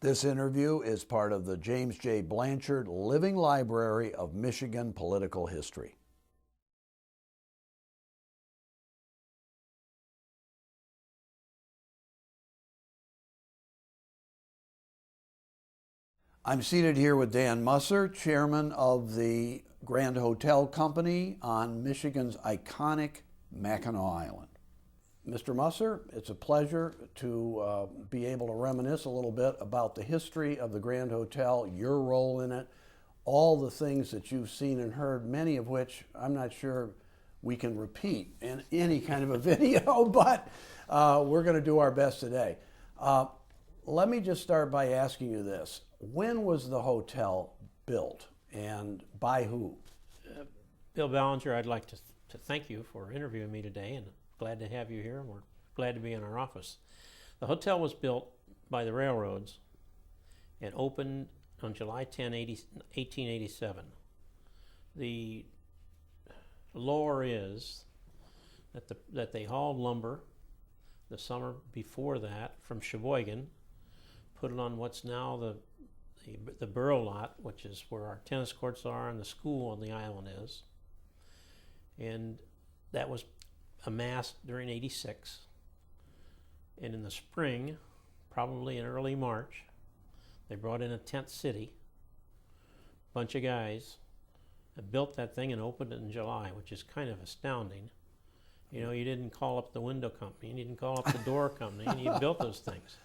This interview is part of the James J. Blanchard Living Library of Michigan Political History. I'm seated here with Dan Musser, chairman of the Grand Hotel Company on Michigan's iconic Mackinac Island. Mr. Musser, it's a pleasure to be able to reminisce a little bit about the history of the Grand Hotel, your role in it, all the things that you've seen and heard, many of which I'm not sure we can repeat in any kind of a video, but we're going to do our best today. Let me just start by asking you this. When was the hotel built and by who? Bill Ballinger, I'd like to thank you for interviewing me today, and glad to have you here, and we're glad to be in our office. The hotel was built by the railroads and opened on July 10, 1887. The lore is that they hauled lumber the summer before that from Sheboygan, put it on what's now the borough lot, which is where our tennis courts are and the school on the island is. And that was amassed during '86. And in the spring, probably in early March, they brought in a tent city, bunch of guys, and built that thing and opened it in July, which is kind of astounding. You know, you didn't call up the window company, you didn't call up the door company, and you built those things.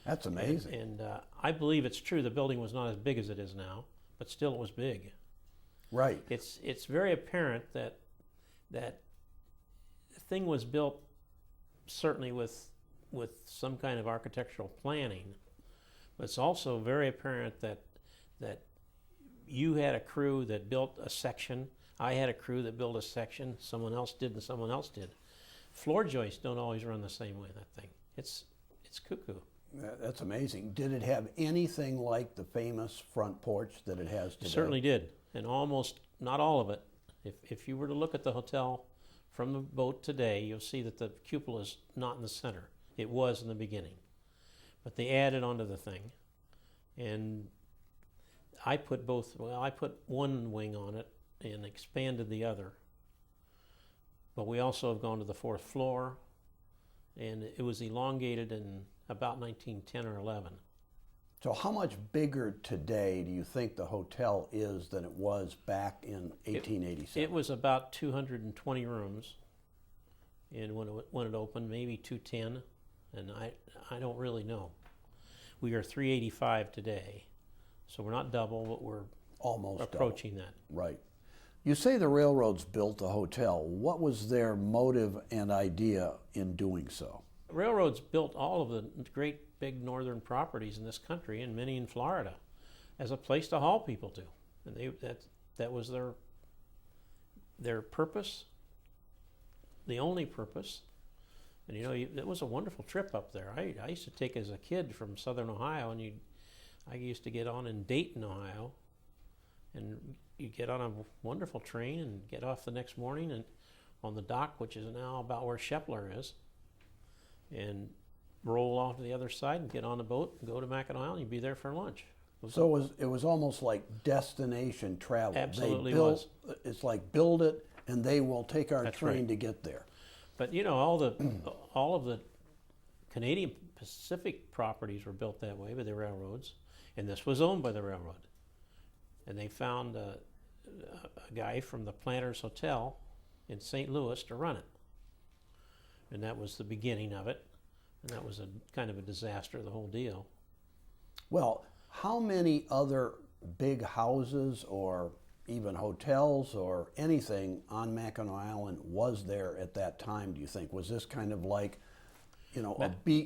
That's amazing. And I believe it's true. The building was not as big as it is now, but still it was big. Right. It's very apparent that the thing was built certainly with some kind of architectural planning, but it's also very apparent that you had a crew that built a section, I had a crew that built a section, someone else did and someone else did. Floor joists don't always run the same way, that thing. It's cuckoo. That's amazing. Did it have anything like the famous front porch that it has today? It certainly did, and almost, not all of it. If you were to look at the hotel from the boat today, you'll see that the cupola is not in the center. It was in the beginning. But they added onto the thing, and I put one wing on it and expanded the other. But we also have gone to the fourth floor, and it was elongated in about 1910 or 11. So how much bigger today do you think the hotel is than it was back in 1887? It was about 220 rooms, and when it opened, maybe 210, and I don't really know. We are 385 today, so we're not double, but we're almost approaching double. that. Right. You say the railroads built the hotel. What was their motive and idea in doing so? Railroads built all of the great big northern properties in this country, and many in Florida, as a place to haul people to, and that was their purpose, the only purpose. And you know, it was a wonderful trip up there. I used to take as a kid from southern Ohio, and I used to get on in Dayton, Ohio, and you get on a wonderful train and get off the next morning and on the dock, which is now about where Shepler is, and roll off to the other side and get on the boat and go to Mackinac Island. You'd be there for lunch. So it was almost like destination travel. Absolutely was. It's like build it and they will take our That's train right. to get there. But you know, all of the Canadian Pacific properties were built that way by the railroads, and this was owned by the railroad. And they found a guy from the Planters Hotel in St. Louis to run it. And that was the beginning of it. And that was a kind of a disaster, the whole deal. Well, how many other big houses or even hotels or anything on Mackinac Island was there at that time, do you think? Was this kind of like, you know,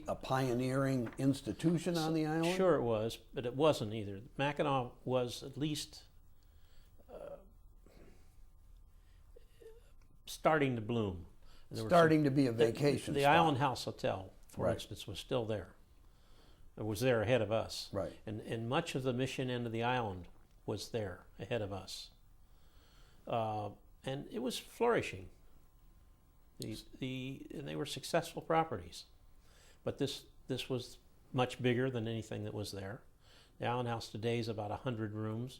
a pioneering institution on the island? Sure it was, but it wasn't either. Mackinac was at least starting to bloom. Starting to be a vacation The spot. Island House Hotel, for Right. instance, was still there. It was there ahead of us. Right. And much of the mission end of the island was there ahead of us. And it was flourishing. And they were successful properties. But this was much bigger than anything that was there. The Island House today is about 100 rooms,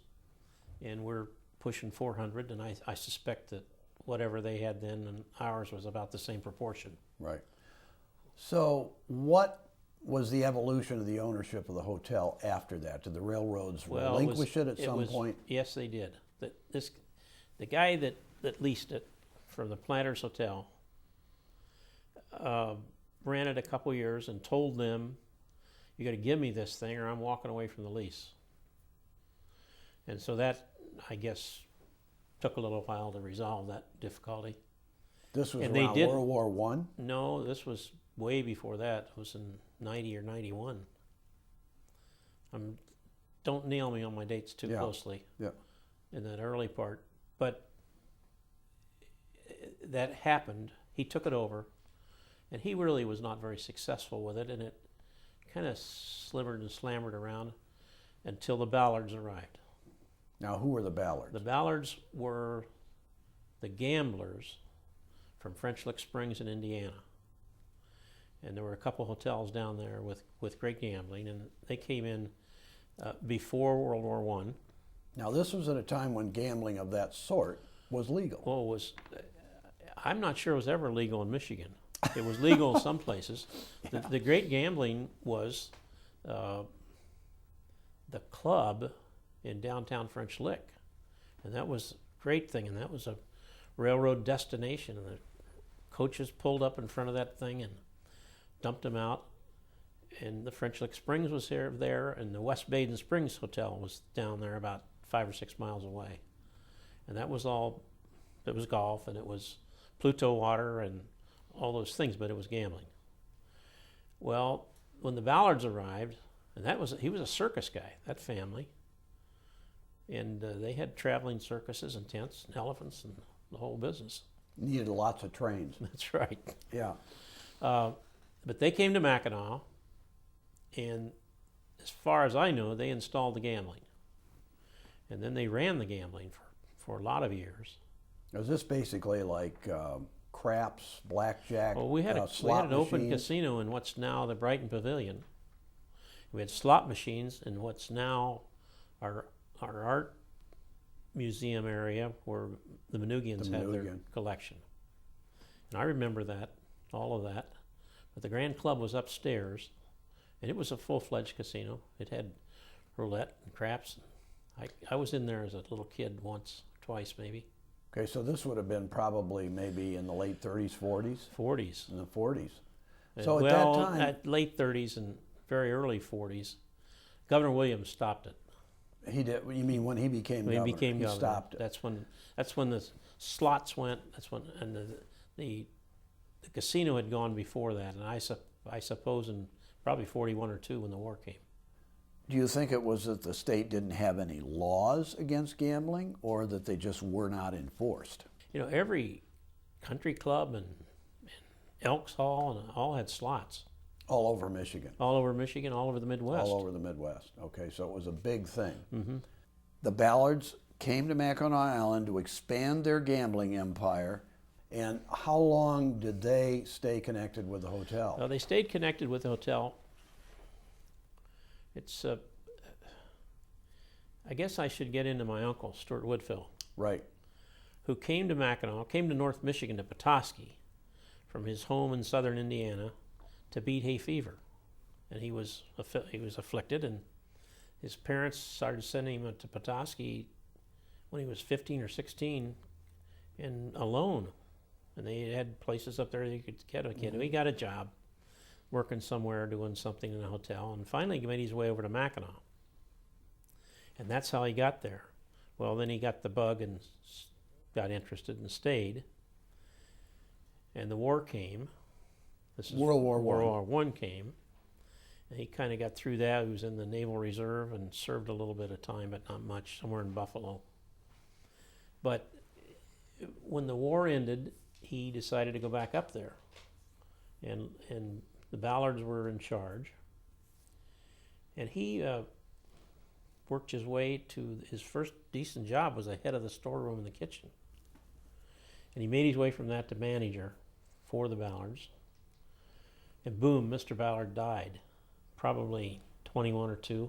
and we're pushing 400, and I suspect that whatever they had then and ours was about the same proportion. Right. So what was the evolution of the ownership of the hotel after that? Did the railroads relinquish it at some point? Yes, they did. The guy that leased it from the Planters Hotel ran it a couple years and told them, you got to give me this thing or I'm walking away from the lease. And so that, I guess, took a little while to resolve that difficulty. This was And around they did, World War One? No, this was way before that. It was in 90 or 91. Don't nail me on my dates too closely in that early part. But that happened. He took it over, and he really was not very successful with it, and it kind of slivered and slammered around until the Ballards arrived. Now, who were the Ballards? The Ballards were the gamblers from French Lick Springs in Indiana. And there were a couple hotels down there with great gambling, and they came in before World War One. Now, this was at a time when gambling of that sort was legal. Well, I'm not sure it was ever legal in Michigan. It was legal in some places. The great gambling was the club in downtown French Lick, and that was a great thing, and that was a railroad destination, and the coaches pulled up in front of that thing and dumped them out, and the French Lick Springs was there, and the West Baden Springs Hotel was down there about 5 or 6 miles away, and that was all. It was golf, and it was Pluto water, and all those things, but it was gambling. Well, when the Ballards arrived, and he was a circus guy, that family, and they had traveling circuses and tents and elephants and the whole business. Needed lots of trains. That's right. Yeah. But they came to Mackinac, and as far as I know, they installed the gambling. And then they ran the gambling for a lot of years. Was this basically like craps, blackjack, well, we had an open casino in what's now the Brighton Pavilion. We had slot machines in what's now our art museum area where the Manugians have their collection. And I remember that, all of that. But the Grand Club was upstairs, and it was a full-fledged casino. It had roulette and craps. I was in there as a little kid once, twice maybe. Okay, so this would have been probably maybe in the late 30s, 40s? 40s. In the 40s. So at that time... at late 30s and very early 40s, Governor Williams stopped it. He did. You mean when he became governor? He became governor. Stopped it. That's when the slots went. That's when, and the casino had gone before that, and I suppose in probably 41 or 2 when the war came. Do you think it was that the state didn't have any laws against gambling, or that they just were not enforced? You know, every country club and Elks Hall and all had slots. All over Michigan. All over Michigan, all over the Midwest. All over the Midwest. Okay, so it was a big thing. Mm-hmm. The Ballards came to Mackinac Island to expand their gambling empire. And how long did they stay connected with the hotel? They stayed connected with the hotel. It's, I guess I should get into my uncle, Stuart Woodfill. Right. Who came to Mackinac, came to North Michigan, to Petoskey, from his home in southern Indiana, to beat hay fever. And he was afflicted, and his parents started sending him to Petoskey when he was 15 or 16 and alone. And they had places up there that you could get a kid. Mm-hmm. He got a job working somewhere, doing something in a hotel, and finally he made his way over to Mackinac. And that's how he got there. Well, then he got the bug and got interested and stayed. And the war came. World War I came. And he kind of got through that. He was in the Naval Reserve and served a little bit of time, but not much, somewhere in Buffalo. But when the war ended, he decided to go back up there. And the Ballards were in charge. And he worked his way to his first decent job was the head of the storeroom in the kitchen. And he made his way from that to manager for the Ballards. And boom, Mr. Ballard died, probably 21 or 2,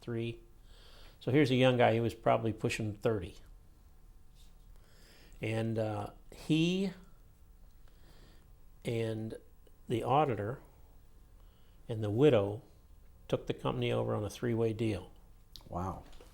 2003. So here's a young guy who was probably pushing 30. And he and the auditor and the widow took the company over on a 3-way deal. Wow.